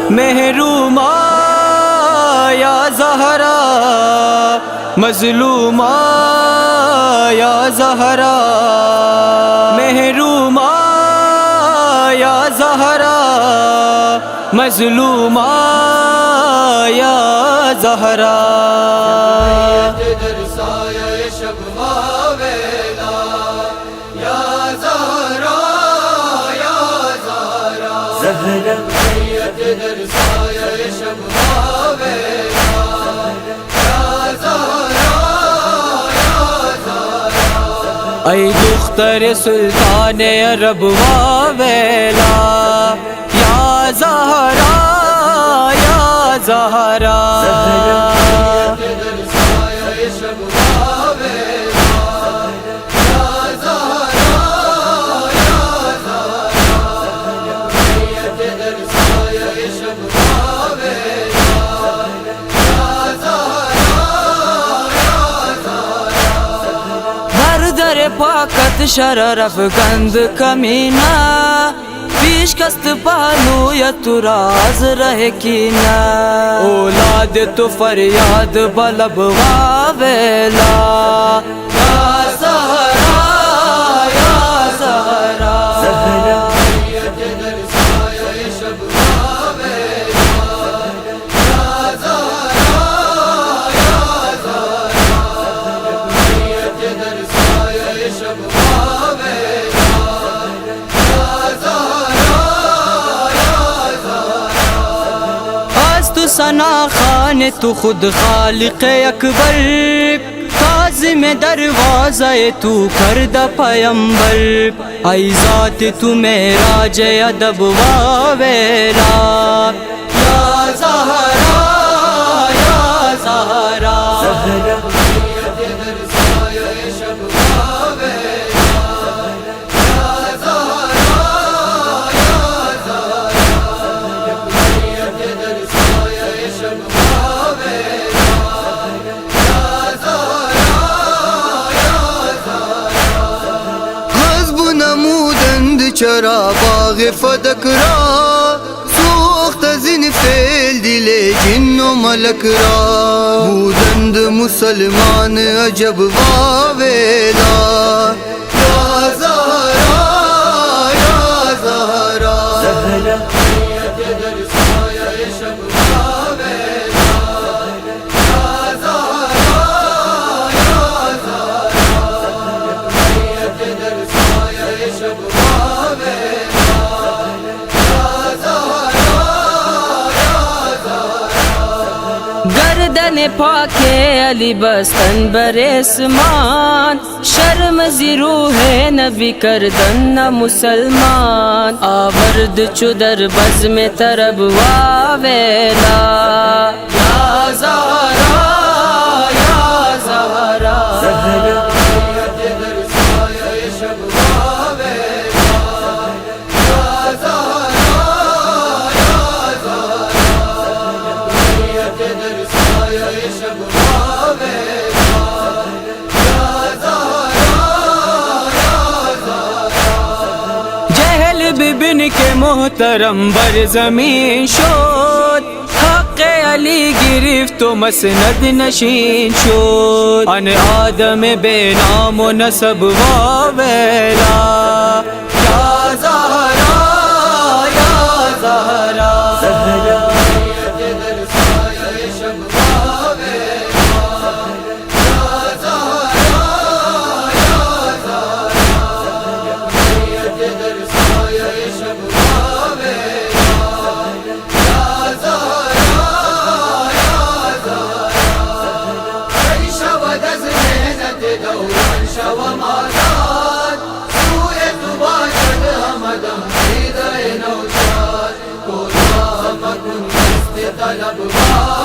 محروما یا زہرا مظلوما یا زہرا محروما یا زہرا مظلوما یا زہرا ای دختر سلطان عرب واویلا یا زہرا یا زہرا پاکت شرر افگند کمینہ پیش کست پالو یا تو راز رہ کینہ اولاد تو فریاد بلب واویلا یا زہرا یا زہرا ثنا خان تو خود خالق اکبر کاظم دروازہ تو کردہ پیمبر ای ذات تو معراج ادب واویلا یا زہرا یا زہرا چرا باغ فدک را سوخت زین فیل دل جن و ملک را بودند مسلمان عجب واویلا یا زہرا یا زہرا گردن پاک علی بستن بر اسمان شرم زی روح نبی کردن نہ مسلمان آورد چو در بزم طرب واویلا یا زہرا یا زہرا بن کے محترم بر زمین شد حق علی گرفت و مسند نشین شد ان آدم بے نام و نسب واویلا یا زہرا یا زہرا طلب